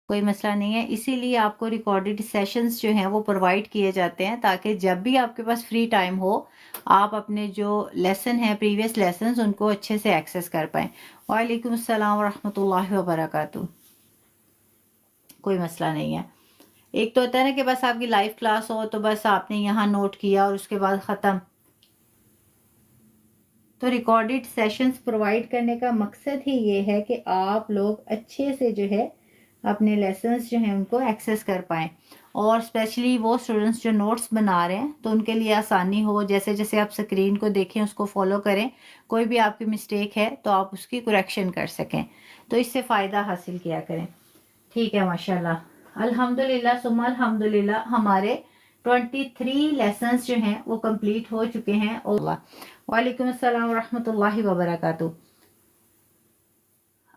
کوئی مسئلہ نہیں ہے. اسی لیے آپ کو ریکارڈڈ سیشنز جو ہیں وہ پرووائڈ کیے جاتے ہیں تاکہ جب بھی آپ کے پاس فری ٹائم ہو آپ اپنے جو لیسن ہیں پریویس لیسنز ان کو اچھے سے ایکسیس کر پائیں. وعلیکم السلام ورحمۃ اللہ وبرکاتہ. کوئی مسئلہ نہیں ہے. ایک تو ہوتا ہے نا کہ بس آپ کی لائیو کلاس ہو تو بس آپ نے یہاں نوٹ کیا اور اس کے بعد ختم. تو ریکارڈڈ سیشنز پرووائڈ کرنے کا مقصد ہی یہ ہے کہ آپ لوگ اچھے سے جو ہے اپنے لیسنز جو ہیں ان کو ایکسیس کر پائیں. اور اسپیشلی وہ اسٹوڈنٹس جو نوٹس بنا رہے ہیں تو ان کے لیے آسانی ہو. جیسے جیسے آپ اسکرین کو دیکھیں اس کو فالو کریں. کوئی بھی آپ کی مسٹیک ہے تو آپ اس کی کریکشن کر سکیں. تو اس سے فائدہ حاصل کیا کریں. ٹھیک ہے ماشاءاللہ. الحمدللہ ثم الحمدللہ ہمارے 23 لیسنز جو ہیں وہ کمپلیٹ ہو چکے ہیں. وعلیکم السلام ورحمۃ اللہ وبرکاتہ.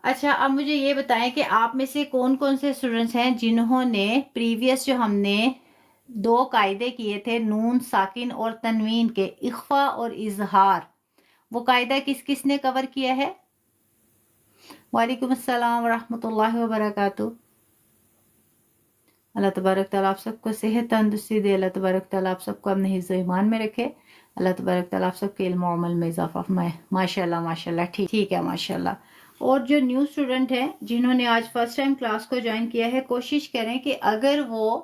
اچھا اب مجھے یہ بتائیں کہ آپ میں سے کون کون سے اسٹوڈنٹس ہیں جنہوں نے پریویس جو ہم نے 2 قاعدے کیے تھے نون ساکن اور تنوین کے اخفا اور اظہار، وہ قاعدہ کس کس نے کور کیا ہے؟ وعلیکم السلام ورحمۃ اللہ وبرکاتہ. اللہ تبارک تعالیٰ آپ سب کو صحت تندرستی دے. اللہ تبارک تعالیٰ آپ سب کو اپنے حفظ و ایمان میں رکھے. اللہ تبارک تعالیٰ آپ سب کے علم و عمل میں اضافہ فرمائے. ماشاءاللہ ماشاءاللہ. ٹھیک ہے ماشاءاللہ. اور جو نیو اسٹوڈنٹ ہیں جنہوں نے آج فرسٹ ٹائم کلاس کو جوائن کیا ہے کوشش کریں کہ اگر وہ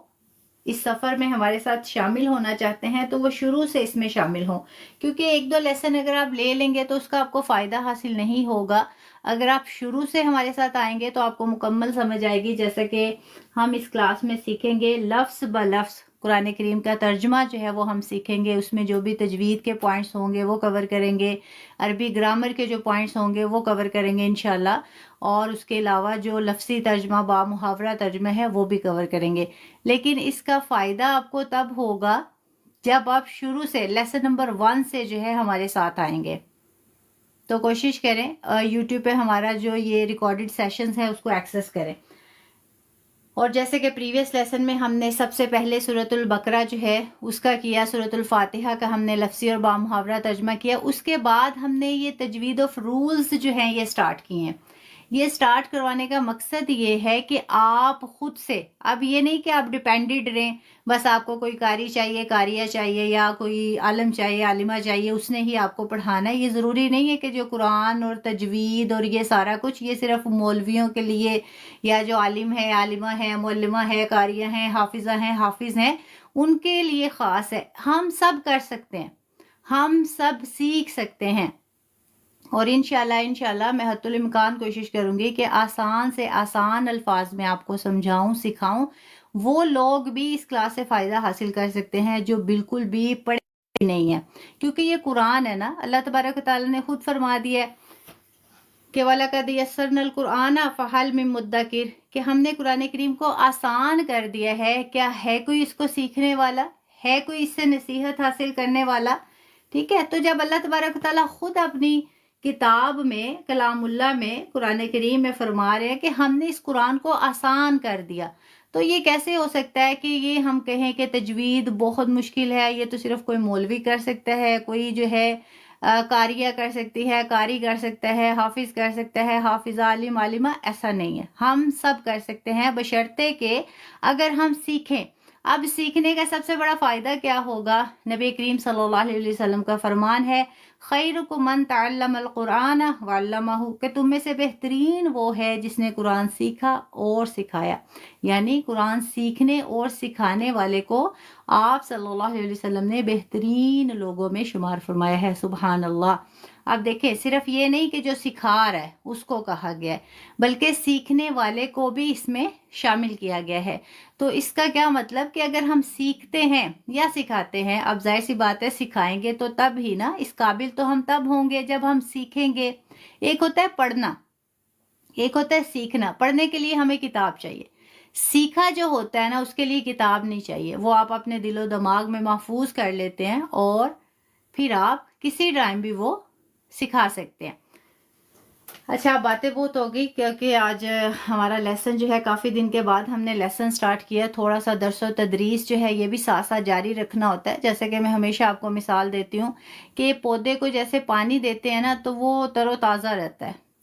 اس سفر میں ہمارے ساتھ شامل ہونا چاہتے ہیں تو وہ شروع سے اس میں شامل ہوں، کیونکہ 1-2 لیسن اگر آپ لے لیں گے تو اس کا آپ کو فائدہ حاصل نہیں ہوگا. اگر آپ شروع سے ہمارے ساتھ آئیں گے تو آپ کو مکمل سمجھ آئے گی. جیسا کہ ہم اس کلاس میں سیکھیں گے لفظ بہ لفظ قرآن کریم کا ترجمہ جو ہے وہ ہم سیکھیں گے. اس میں جو بھی تجوید کے پوائنٹس ہوں گے وہ کور کریں گے. عربی گرامر کے جو پوائنٹس ہوں گے وہ کور کریں گے انشاءاللہ. اور اس کے علاوہ جو لفظی ترجمہ با محاورہ ترجمہ ہے وہ بھی کور کریں گے. لیکن اس کا فائدہ آپ کو تب ہوگا جب آپ شروع سے لیسن نمبر 1 سے جو ہے ہمارے ساتھ آئیں گے. تو کوشش کریں یوٹیوب پہ ہمارا جو یہ ریکارڈڈ سیشنز ہیں اس کو ایکسیس کریں. اور جیسے کہ پریویس لیسن میں ہم نے سب سے پہلے سورۃ البقرہ جو ہے اس کا کیا، سورۃ الفاتحہ کا ہم نے لفظی اور با محاورہ ترجمہ کیا. اس کے بعد ہم نے یہ تجوید آف رولز جو ہیں یہ سٹارٹ کیے ہیں. یہ سٹارٹ کروانے کا مقصد یہ ہے کہ آپ خود سے، اب یہ نہیں کہ آپ ڈیپینڈڈ رہیں بس آپ کو کوئی قاری چاہیے قاریہ چاہیے یا کوئی عالم چاہیے عالمہ چاہیے اس نے ہی آپ کو پڑھانا ہے. یہ ضروری نہیں ہے کہ جو قرآن اور تجوید اور یہ سارا کچھ یہ صرف مولویوں کے لیے یا جو عالم ہے عالمہ ہے معلمہ ہے قاریہ ہیں حافظہ ہیں حافظ ہیں ان کے لیے خاص ہے. ہم سب کر سکتے ہیں، ہم سب سیکھ سکتے ہیں. اور انشاءاللہ میں حتی الامکان کوشش کروں گی کہ آسان سے آسان الفاظ میں آپ کو سمجھاؤں سکھاؤں. وہ لوگ بھی اس کلاس سے فائدہ حاصل کر سکتے ہیں جو بالکل بھی پڑھے نہیں ہیں، کیونکہ یہ قرآن ہے نا. اللہ تبارک و تعالیٰ نے خود فرما دیا ہے کہ وَلَقَدْ يَسَّرْنَا الْقُرْآنَ فَهَلْ مِن مُدَّكِرٍ، کہ ہم نے قرآن کریم کو آسان کر دیا ہے. کیا ہے کوئی اس کو سیکھنے والا؟ ہے کوئی اس سے نصیحت حاصل کرنے والا؟ ٹھیک ہے. تو جب اللہ تبارک و تعالیٰ خود اپنی کتاب میں کلام اللہ میں قرآن کریم میں فرما رہے ہیں کہ ہم نے اس قرآن کو آسان کر دیا، تو یہ کیسے ہو سکتا ہے کہ یہ ہم کہیں کہ تجوید بہت مشکل ہے، یہ تو صرف کوئی مولوی کر سکتا ہے، کوئی جو ہے قاریہ کر سکتی ہے قاری کر سکتا ہے حافظ کر سکتا ہے حافظ عالم عالمہ. ایسا نہیں ہے، ہم سب کر سکتے ہیں بشرطے کہ اگر ہم سیکھیں. اب سیکھنے کا سب سے بڑا فائدہ کیا ہوگا؟ نبی کریم صلی اللہ علیہ وسلم کا فرمان ہے خیرکم من تعلم القرآن وعلمہ، کہ تم میں سے بہترین وہ ہے جس نے قرآن سیکھا اور سکھایا. یعنی قرآن سیکھنے اور سکھانے والے کو آپ صلی اللہ علیہ وسلم نے بہترین لوگوں میں شمار فرمایا ہے. سبحان اللہ. اب دیکھیں صرف یہ نہیں کہ جو سکھا رہا ہے اس کو کہا گیا ہے بلکہ سیکھنے والے کو بھی اس میں شامل کیا گیا ہے. تو اس کا کیا مطلب کہ اگر ہم سیکھتے ہیں یا سکھاتے ہیں، اب ظاہر سی بات ہے سکھائیں گے تو تب ہی نا، اس قابل تو ہم تب ہوں گے جب ہم سیکھیں گے. ایک ہوتا ہے پڑھنا، ایک ہوتا ہے سیکھنا. پڑھنے کے لیے ہمیں کتاب چاہیے، سیکھا جو ہوتا ہے نا اس کے لیے کتاب نہیں چاہیے. وہ آپ اپنے دل و دماغ میں محفوظ کر لیتے ہیں اور پھر آپ کسی ٹائم بھی وہ سکھا سکتے ہیں. اچھا باتیں بہت ہوگی کیونکہ آج ہمارا لیسن جو ہے کافی دن کے بعد ہم نے لیسن سٹارٹ کیا. تھوڑا سا درس و تدریس جو ہے یہ بھی ساتھ ساتھ جاری رکھنا ہوتا ہے. جیسے کہ میں ہمیشہ آپ کو مثال دیتی ہوں کہ پودے کو جیسے پانی دیتے ہیں نا تو وہ تر و تازہ رہتا ہے،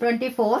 24,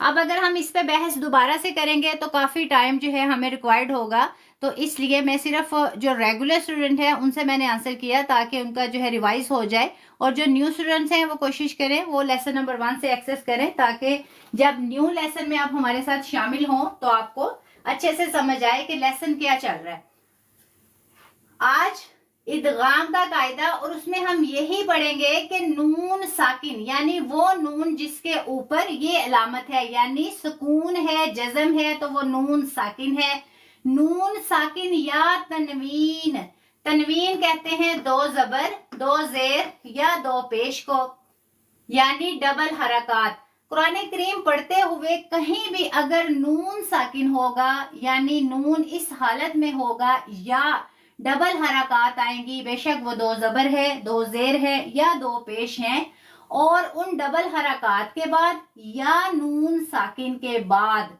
اب اگر ہم اس پہ بحث دوبارہ سے کریں گے تو کافی ٹائم جو ہے ہمیں ریکوائرڈ ہوگا، تو اس لیے میں صرف جو ریگولر اسٹوڈنٹ ہیں ان سے میں نے آنسر کیا تاکہ ان کا جو ہے ریوائز ہو جائے، اور جو نیو اسٹوڈنٹس ہیں وہ کوشش کریں وہ لیسن نمبر 1 سے ایکسس کریں تاکہ جب نیو لیسن میں آپ ہمارے ساتھ شامل ہوں تو آپ کو اچھے سے سمجھ آئے کہ لیسن کیا چل رہا ہے۔ آج ادغام کا قاعدہ، اور اس میں ہم یہی پڑھیں گے کہ نون ساکن یعنی وہ نون جس کے اوپر یہ علامت ہے، یعنی سکون ہے، جزم ہے، تو وہ نون ساکن ہے۔ نون ساکن یا تنوین، تنوین کہتے ہیں 2 زبر 2 زیر یا 2 پیش کو، یعنی ڈبل حرکات۔ قرآن کریم پڑھتے ہوئے کہیں بھی اگر نون ساکن ہوگا یعنی نون اس حالت میں ہوگا یا ڈبل حرکات آئیں گی، بے شک وہ 2 زبر ہے، 2 زیر ہے یا 2 پیش ہیں، اور ان ڈبل حرکات کے بعد یا نون ساکن کے بعد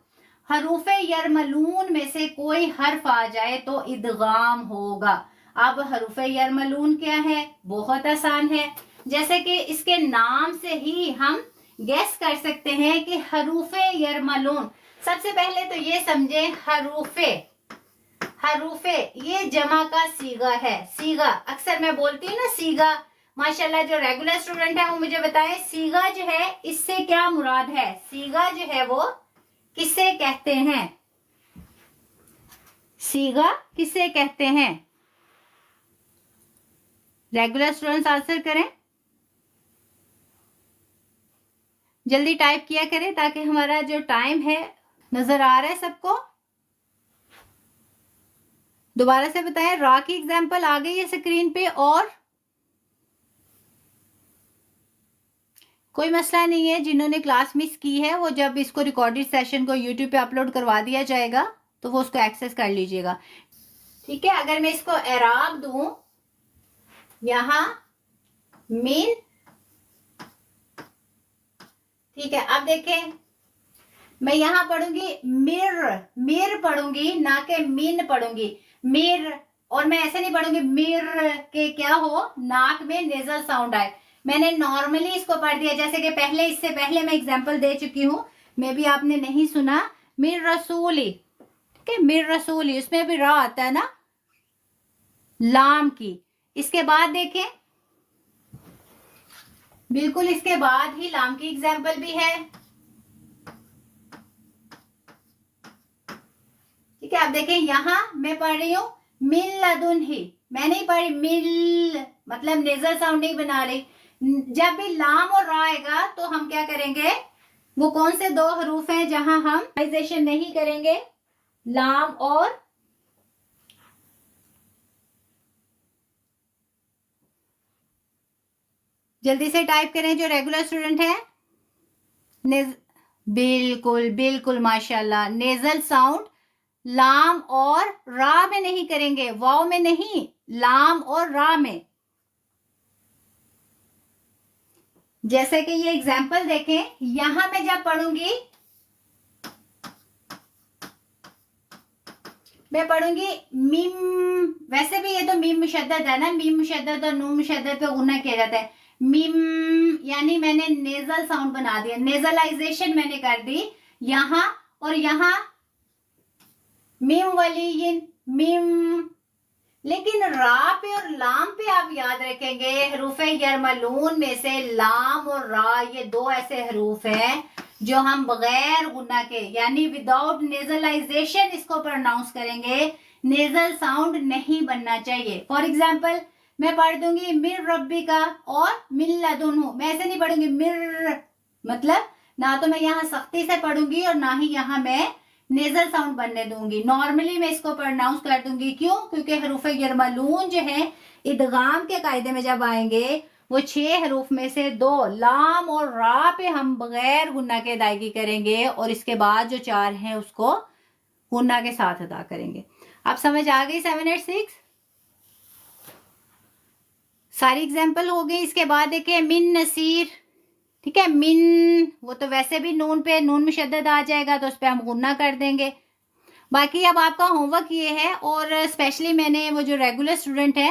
حروف یرملون میں سے کوئی حرف آ جائے تو ادغام ہوگا۔ اب حروف یرملون کیا ہے؟ بہت آسان ہے، جیسے کہ اس کے نام سے ہی ہم گیس کر سکتے ہیں کہ حروف یرملون، سب سے پہلے تو یہ سمجھیں حروف یہ جمع کا صیغہ ہے۔ صیغہ اکثر میں بولتی ہوں نا صیغہ، ماشاءاللہ جو ریگولر اسٹوڈنٹ ہیں وہ مجھے بتائیں صیغہ جو ہے اس سے کیا مراد ہے؟ صیغہ جو ہے وہ کسے کہتے ہیں؟ صیغہ کسے کہتے ہیں؟ ریگولر اسٹوڈنٹس آنسر کریں، جلدی ٹائپ کیا کریں تاکہ ہمارا جو ٹائم ہے نظر آ رہا ہے سب کو۔ دوبارہ سے بتائیں، را کی ایگزامپل آ گئی ہے اسکرین پہ، اور کوئی مسئلہ نہیں ہے، جنہوں نے کلاس مس کی ہے وہ جب اس کو ریکارڈڈ سیشن کو یوٹیوب پہ اپلوڈ کروا دیا جائے گا تو وہ اس کو ایکسس کر لیجئے گا، ٹھیک ہے۔ اگر میں اس کو اعراب دوں، یہاں من، ٹھیک ہے، اب دیکھیں میں یہاں پڑھوں گی مر پڑھوں گی، نہ کہ من پڑھوں گی، مر، اور میں ایسے نہیں پڑھوں گی مر کہ کیا ہو ناک میں نیزل ساؤنڈ آئے، میں نے نارملی اس کو پڑھ دیا، جیسے کہ پہلے اس سے پہلے میں اگزامپل دے چکی ہوں، میں بھی آپ نے نہیں سنا، مر رسولی، ٹھیک ہے، مر رسولی، اس میں بھی را آتا ہے نا لام کی، اس کے بعد دیکھیں بالکل اس کے بعد ہی لام کی ایگزامپل بھی ہے، ٹھیک ہے۔ آپ دیکھیں یہاں میں پڑھ رہی ہوں مل لدن ہی، میں نہیں پڑھ رہی مل، مطلب نیزل ساؤنڈ نہیں بنا رہی۔ جب بھی لام اور را آئے گا تو ہم کیا کریں گے؟ وہ کون سے 2 حروف ہیں جہاں ہم آئزیشن نہیں کریں گے؟ لام اور جلدی سے ٹائپ کریں جو ریگولر اسٹوڈنٹ ہیں۔ بالکل بالکل ماشاءاللہ، نیزل ساؤنڈ لام اور را میں نہیں کریں گے، واو میں نہیں، لام اور را میں۔ جیسے کہ یہ اگزامپل دیکھیں، یہاں میں جب پڑھوں گی میں پڑھوں گی میم، ویسے بھی یہ تو میم مشدد ہے نا، میم مشدد اور نون مشدد پہ غنہ کیا جاتا ہے، میم یعنی میں نے نیزل ساؤنڈ بنا دیا، نیزلائزیشن میں نے کر دی یہاں، اور یہاں میم ولی میم، لیکن را پہ اور لام پہ آپ یاد رکھیں گے حروف یرملون میں سے لام اور را یہ 2 ایسے حروف ہیں جو ہم بغیر غنہ کے یعنی وداؤٹ نیزلائزیشن اس کو پروناؤنس کریں گے، نیزل ساؤنڈ نہیں بننا چاہیے۔ فار ایگزامپل میں پڑھ دوں گی مر ربی کا اور من لدنہ، میں ایسے نہیں پڑھوں گی مر، مطلب نہ تو میں یہاں سختی سے پڑھوں گی اور نہ ہی یہاں میں نیزل ساؤنڈ بننے دوں گی، نارملی میں اس کو پروناؤنس کر دوں گی۔ کیوں؟ کیونکہ حروف یرملون جو ہیں ادغام کے قاعدے میں جب آئیں گے وہ 6 حروف میں سے 2 لام اور را پہ ہم بغیر غنہ کے ادائیگی کریں گے، اور اس کے بعد جو 4 ہیں اس کو غنہ کے ساتھ ادا کریں گے۔ اب سمجھ آ گئی 7 اور 6؟ ساری اگزامپل ہو گئی۔ اس کے بعد دیکھیں من نصیر، ٹھیک ہے، من وہ تو ویسے بھی نون پہ نون مشدد آ جائے گا تو اس پہ ہم غنہ کر دیں گے۔ باقی اب آپ کا ہوم ورک یہ ہے، اور اسپیشلی میں نے وہ جو ریگولر اسٹوڈنٹ ہے